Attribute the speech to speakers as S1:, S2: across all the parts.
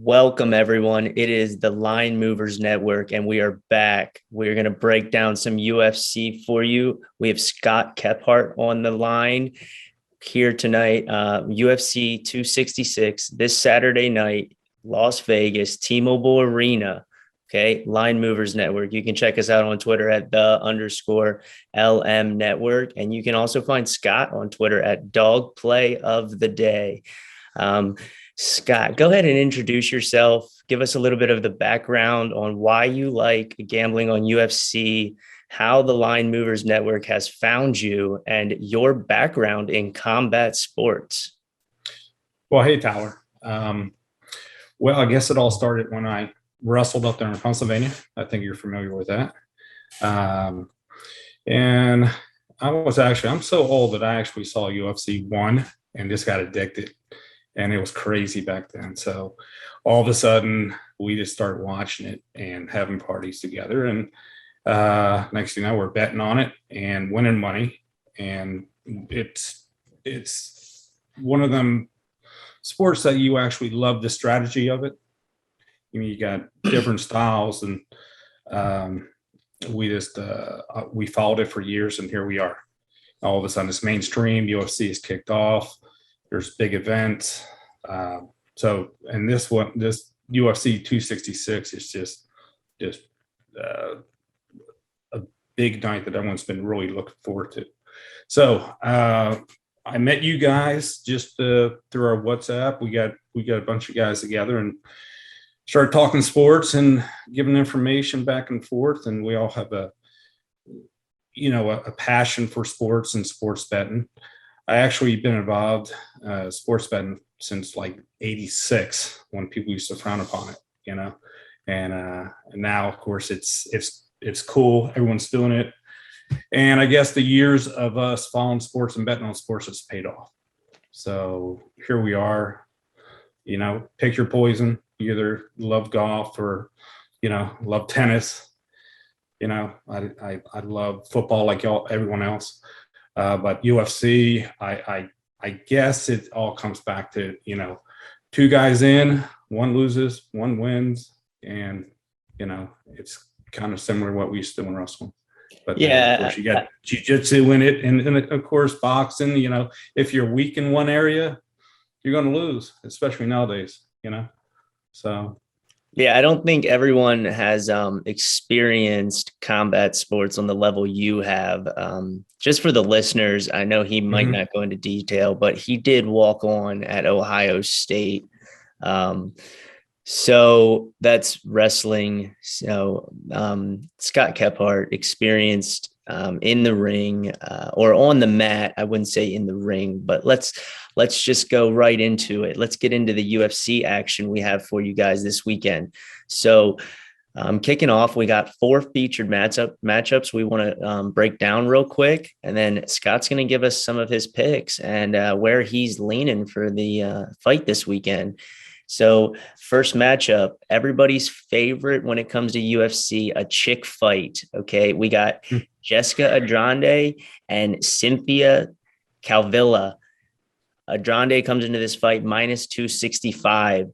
S1: Welcome, everyone. It is the Line Movers Network, and we are back. We're going to break down some UFC for you. We have Scott Kephart on the line here tonight. UFC 266 this Saturday night, Las Vegas, T-Mobile Arena. Okay, Line Movers Network. You can check us out on Twitter at _LM Network, and you can also find Scott on Twitter at Dog Play of the Day. Scott, go ahead and introduce yourself. Give us a little bit of the background on why you like gambling on UFC, how the Line Movers Network has found you, and your background in combat sports.
S2: Well, hey, Tyler. Well, I guess it all started when I wrestled up there in Pennsylvania. I think you're familiar with that. And I'm so old that I actually saw UFC 1 and just got addicted. And it was crazy back then. So all of a sudden, we just started watching it and having parties together. And next thing you know, we're betting on it and winning money. And it's one of them sports that you actually love the strategy of it. I mean, you got different styles, and we followed it for years, and here we are. All of a sudden, it's mainstream. UFC is kicked off. There's big events. And this UFC 266 is just a big night that everyone's been really looking forward to. So I met you guys just through our WhatsApp. We got a bunch of guys together and started talking sports and giving information back and forth. And we all have a passion for sports and sports betting. I actually been involved sports betting since like '86 when people used to frown upon it, and now of course it's cool. Everyone's doing it, and I guess the years of us following sports and betting on sports has paid off. So here we are. Pick your poison. You either love golf or love tennis. I love football like everyone else. But UFC, I guess it all comes back to, two guys in, one loses, one wins. And, it's kind of similar to what we used to do in wrestling. But
S1: Yeah,
S2: of course, you got jiu-jitsu in it. And of course, boxing, if you're weak in one area, you're going to lose, especially nowadays, So.
S1: yeah, I don't think everyone has experienced combat sports on the level you have. Just for the listeners, I know he might not go into detail, but he did walk on at Ohio State. So that's wrestling. So Scott Kephart experienced in the ring or on the mat. I wouldn't say in the ring, but let's just go right into it. Let's get into the UFC action we have for you guys this weekend. So kicking off, we got 4 featured matchups we want to break down real quick. And then Scott's going to give us some of his picks and where he's leaning for the fight this weekend. So first matchup, everybody's favorite when it comes to UFC, a chick fight. Okay, we got Jessica Andrade and Cynthia Calvillo. Andrade comes into this fight minus 265.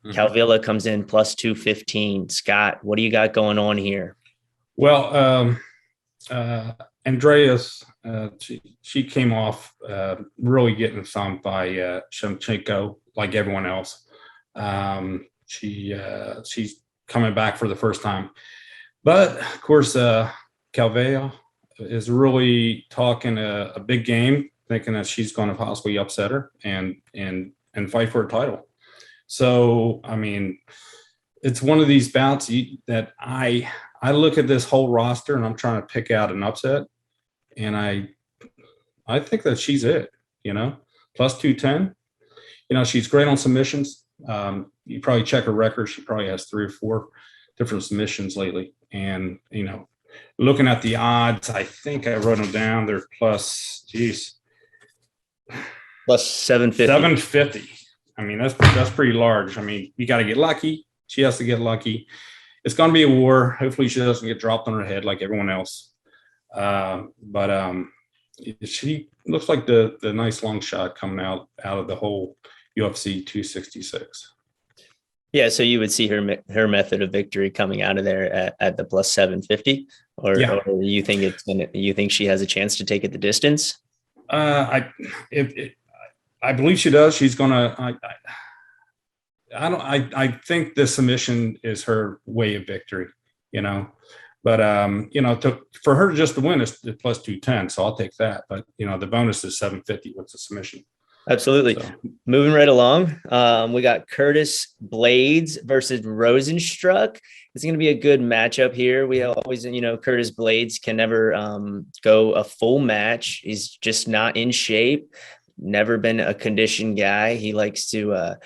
S1: Calvillo comes in plus 215. Scott, what do you got going on here?
S2: Well, Andreas, she came off really getting thumped by Shevchenko like everyone else. She's coming back for the first time. But, of course, Calvillo is really talking a big game, thinking that she's going to possibly upset her and fight for a title. So, I mean, it's one of these bouts that I look at this whole roster and I'm trying to pick out an upset. And I think that she's it, plus 210. She's great on submissions. You probably check her record. She probably has 3 or 4 different submissions lately. And, looking at the odds, I think I wrote them down. They're plus
S1: 750.
S2: 750. I mean, that's pretty large. I mean, you got to get lucky. She has to get lucky. It's going to be a war. Hopefully she doesn't get dropped on her head like everyone else. But she looks like the nice long shot coming out of the whole UFC 266.
S1: Yeah, so you would see her method of victory coming out of there at the plus 750,
S2: Yeah.
S1: or you think she has a chance to take it the distance?
S2: I if I believe she does. She's gonna. I don't. I think the submission is her way of victory. You know, but for her just to win is plus 210. So I'll take that. But the bonus is 750 with the submission.
S1: Absolutely.
S2: So
S1: Moving right along, we got Curtis Blaydes versus Rosenstruck. It's going to be a good matchup here. We always, Curtis Blaydes can never go a full match. He's just not in shape. Never been a conditioned guy. He likes to, I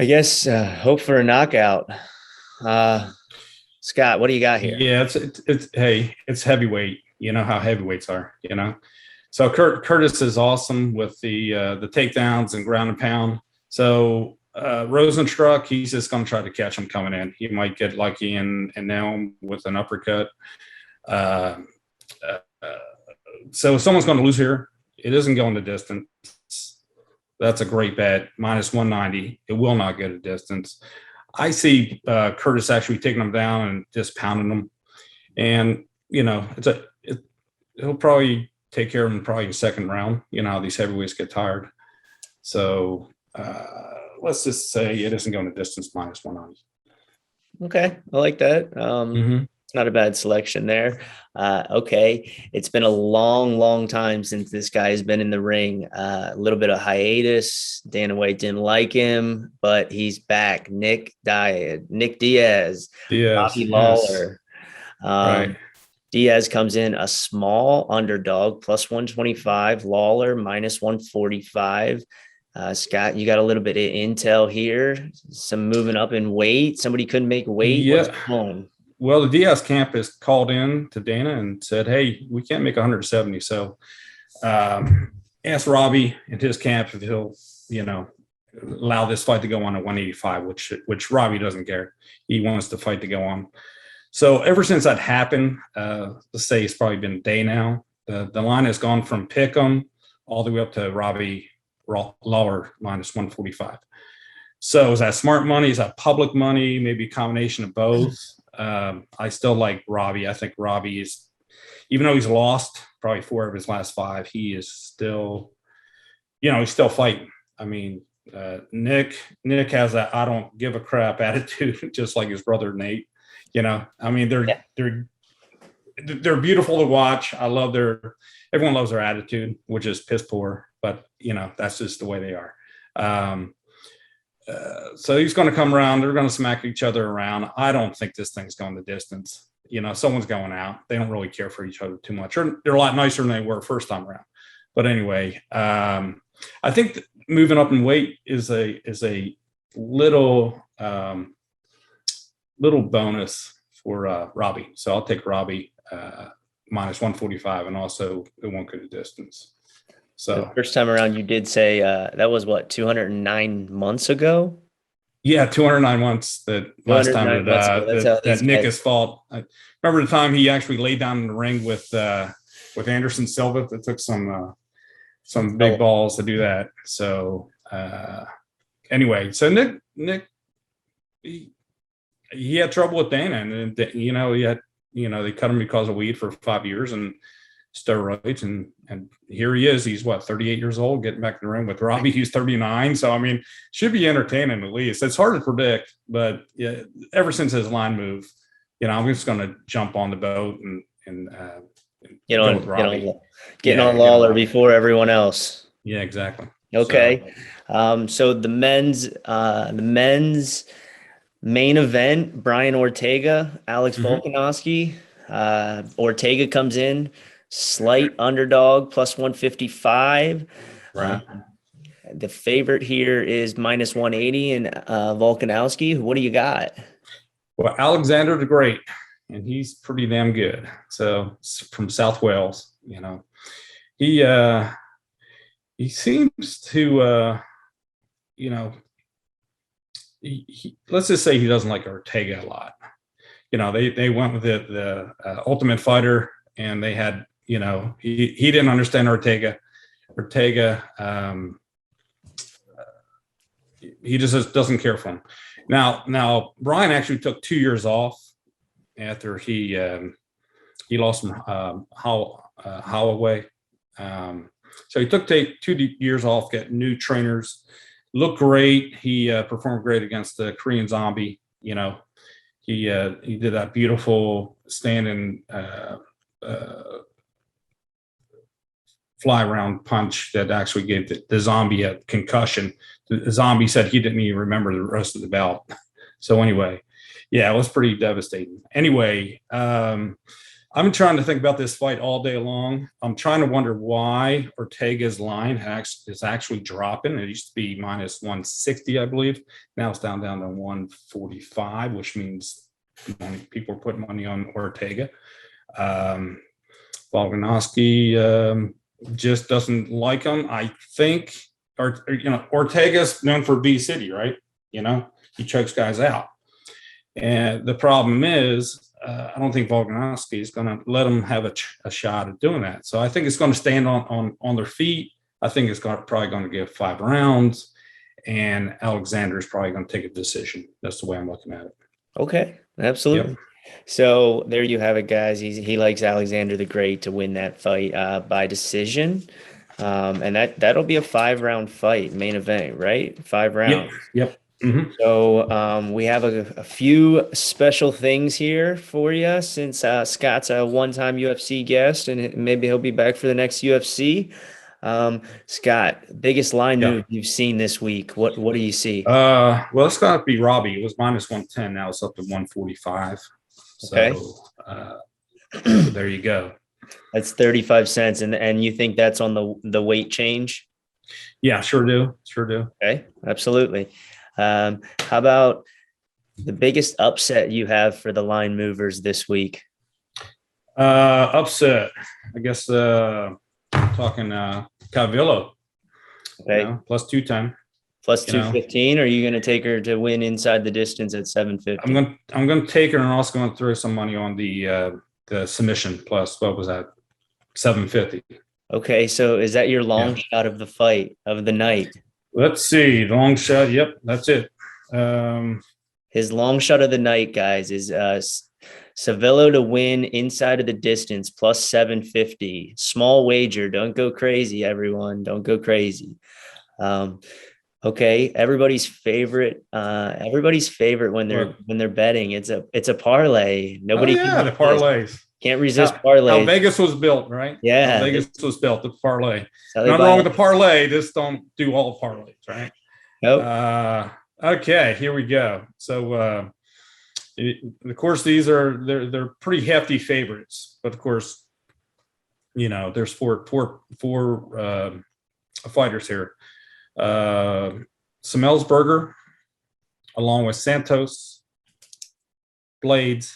S1: guess, hope for a knockout. Scott, what do you got here?
S2: yeah, it's heavyweight. You know how heavyweights are. So Curtis is awesome with the takedowns and ground and pound. So Rosenstruck, he's just going to try to catch him coming in. He might get lucky and nail him with an uppercut. So if someone's going to lose here, it isn't going the distance. That's a great bet. Minus 190. It will not get a distance. I see Curtis actually taking him down and just pounding him. And, he'll probably take care of him probably in the second round. You know how these heavyweights get tired. So let's just say it isn't going to distance minus 190.
S1: Okay, I like that. It's not a bad selection there. Okay, it's been a long time since this guy has been in the ring. A little bit of hiatus. Dana White didn't like him, but he's back. Nick Diaz, Robbie Lawler.
S2: Right.
S1: Diaz comes in a small underdog, plus 125. Lawler minus 145. Scott, you got a little bit of intel here. Some moving up in weight. Somebody couldn't make weight.
S2: Yeah.
S1: What's going on?
S2: Well, the Diaz camp is called in to Dana and said, "Hey, we can't make 170." So ask Robbie and his camp if he'll, allow this fight to go on at 185, which Robbie doesn't care. He wants the fight to go on. So ever since that happened, let's say it's probably been a day now, the line has gone from Pick'em all the way up to Robbie Lawler minus 145. So is that smart money? Is that public money? Maybe a combination of both. I still like Robbie. I think Robbie is, even though he's lost probably 4 of his last 5, he is still, he's still fighting. I mean, Nick has that I don't give a crap attitude, just like his brother Nate. I mean, they're beautiful to watch. Everyone loves their attitude, which is piss poor, but that's just the way they are. So he's going to come around. They're going to smack each other around. I don't think this thing's going the distance. Someone's going out. They don't really care for each other too much. They're a lot nicer than they were first time around. But anyway, I think moving up in weight is a little bonus for Robbie. So I'll take Robbie minus 145, and also it won't go the distance. So
S1: the first time around, you did say that was what, 209 months ago?
S2: Yeah, 209 months. That last time that Nick has fought. I remember the time he actually laid down in the ring with Anderson Silva. That took some big balls to do that. So anyway, so Nick he had trouble with Dana, and he had they cut him because of weed for 5 years and steroids, and here he is. He's 38 years old, getting back in the ring with Robbie. He's 39. So I mean, should be entertaining at least. It's hard to predict, but yeah, ever since his line move, I'm just going to jump on the boat and
S1: get on Lawler before everyone else.
S2: Yeah, exactly.
S1: Okay. So the men's main event, Brian Ortega, Alex Volkanovski. Ortega comes in slight underdog, plus 155.
S2: Right.
S1: The favorite here is minus 180 and Volkanovski. What do you got?
S2: Well, Alexander the Great, and he's pretty damn good. So from South Wales, he seems to, let's just say he doesn't like Ortega a lot. They went with the Ultimate Fighter, and they had, he didn't understand Ortega. he just doesn't care for him. Now Brian actually took 2 years off after he lost from Holloway. So he took 2 years off, get new trainers, looked great. He performed great against the Korean Zombie. You know, he did that beautiful standing fly round punch that actually gave the Zombie a concussion. The Zombie said he didn't even remember the rest of the bout. So anyway, yeah, it was pretty devastating. Anyway, I'm trying to think about this fight all day long. I'm trying to wonder why Ortega's line is actually dropping. It used to be minus 160, I believe. Now it's down to 145, which means people are putting money on Ortega. Volkanovski just doesn't like him. I think, Ortega's known for B City, right? He chokes guys out. And the problem is, I don't think Volkanovski is going to let them have a shot at doing that. So I think it's going to stand on their feet. I think it's probably going to give 5 rounds, and Alexander is probably going to take a decision. That's the way I'm looking at it.
S1: Okay, absolutely. Yep. So there you have it, guys. He likes Alexander the Great to win that fight by decision. And that'll be a 5-round fight, main event, right? 5 rounds.
S2: Yep. Mm-hmm.
S1: So we have a few special things here for you, since Scott's a one-time UFC guest, and maybe he'll be back for the next UFC. Scott, biggest line move you've seen this week. What do you see?
S2: Well, it's got to be Robbie. It was minus 110. Now it's up to 145.
S1: Okay.
S2: So there you go.
S1: That's 35 cents. And you think that's on the weight change?
S2: Yeah, sure do.
S1: Okay, absolutely. How about the biggest upset you have for the line movers this week?
S2: Upset, I guess, talking Calvillo.
S1: Okay.
S2: Plus 210.
S1: Plus 215. Or are you going to take her to win inside the distance at 750?
S2: I'm going to take her, and I'm also going to throw some money on the submission plus, what was that, 750.
S1: Okay, so is that your long shot of the fight of the night?
S2: Let's see, long shot. Yep, that's it.
S1: His long shot of the night, guys, is Calvillo to win inside of the distance plus 750. Small wager. Don't go crazy, everyone. Don't go crazy. Okay, everybody's favorite when they're betting. It's a parlay. Nobody
S2: the parlays.
S1: Can't resist parlays.
S2: How Vegas was built, right?
S1: Yeah.
S2: How Vegas was built, the parlay. Nothing wrong with the parlay. Just don't do all parlays, right?
S1: Nope.
S2: Okay, here we go. So, of course, they're pretty hefty favorites, but of course, there's four fighters here. Semelsberger, along with Santos, Blaydes,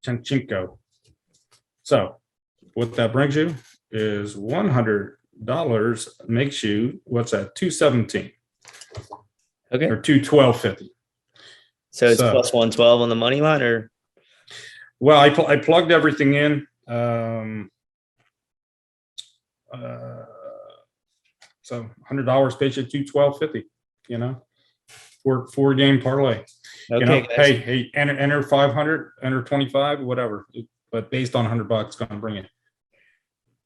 S2: Chanchenko. So what that brings you is $100 makes you, what's that, 217.
S1: Okay.
S2: Or 212.50.
S1: So it's plus 112 on the money line, or?
S2: Well, I plugged everything in. So $100 pays you 212.50, four game parlay.
S1: Okay,
S2: hey, enter 500, enter 25, whatever. But based on $100, going to bring it.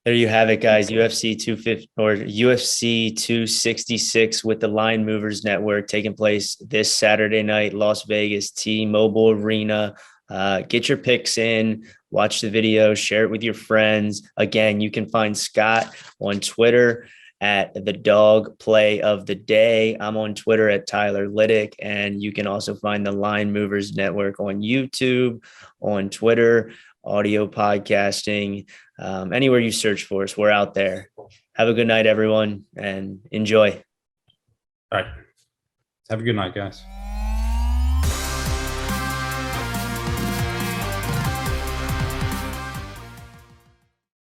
S1: There you have it, guys. UFC 250 or UFC 266 with the Line Movers Network taking place this Saturday night, Las Vegas T-Mobile Arena. Get your picks in, watch the video, share it with your friends. Again, you can find Scott on Twitter at the Dog Play of the Day. I'm on Twitter at Tyler Liddick, and you can also find the Line Movers Network on YouTube, on Twitter, audio podcasting, anywhere you search for us, we're out there. Have a good night, everyone, and enjoy.
S2: All right. Have a good night, guys.